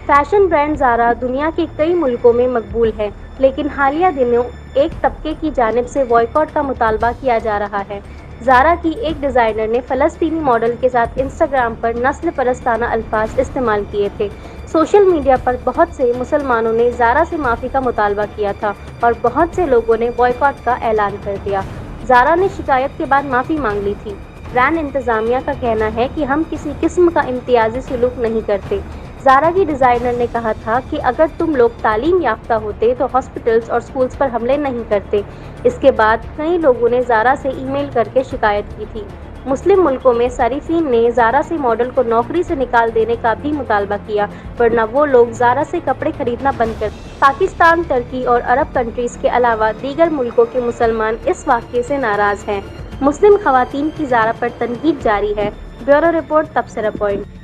Fashion brand زارا دنیا کے کئی ملکوں میں مقبول ہے، لیکن حالیہ دنوں ایک طبقے کی جانب سے بائیکاٹ کا مطالبہ کیا جا رہا ہے۔ زارا کی ایک ڈیزائنر نے فلسطینی ماڈل کے ساتھ انسٹاگرام پر نسل پرستانہ الفاظ استعمال کیے تھے۔ سوشل میڈیا پر بہت سے مسلمانوں نے زارا سے معافی کا مطالبہ کیا تھا اور بہت سے لوگوں نے بائیکاٹ کا اعلان کر دیا۔ زارا نے شکایت کے بعد معافی مانگ لی تھی۔ برانڈ انتظامیہ کا کہنا ہے کہ ہم کسی قسم کا امتیازی سلوک نہیں کرتے۔ زارا کی ڈیزائنر نے کہا تھا کہ اگر تم لوگ تعلیم یافتہ ہوتے تو ہاسپٹلز اور سکولز پر حملے نہیں کرتے۔ اس کے بعد کئی لوگوں نے زارا سے ای میل کر کے شکایت کی تھی۔ مسلم ملکوں میں صارفین نے زارا سے ماڈل کو نوکری سے نکال دینے کا بھی مطالبہ کیا، ورنہ وہ لوگ زارا سے کپڑے خریدنا بند کر دیں۔ پاکستان، ترکی اور عرب کنٹریز کے علاوہ دیگر ملکوں کے مسلمان اس واقعے سے ناراض ہیں۔ مسلم خواتین کی زارا پر تنقید جاری ہے۔ بیورو رپورٹ، تبصرہ پوائنٹ۔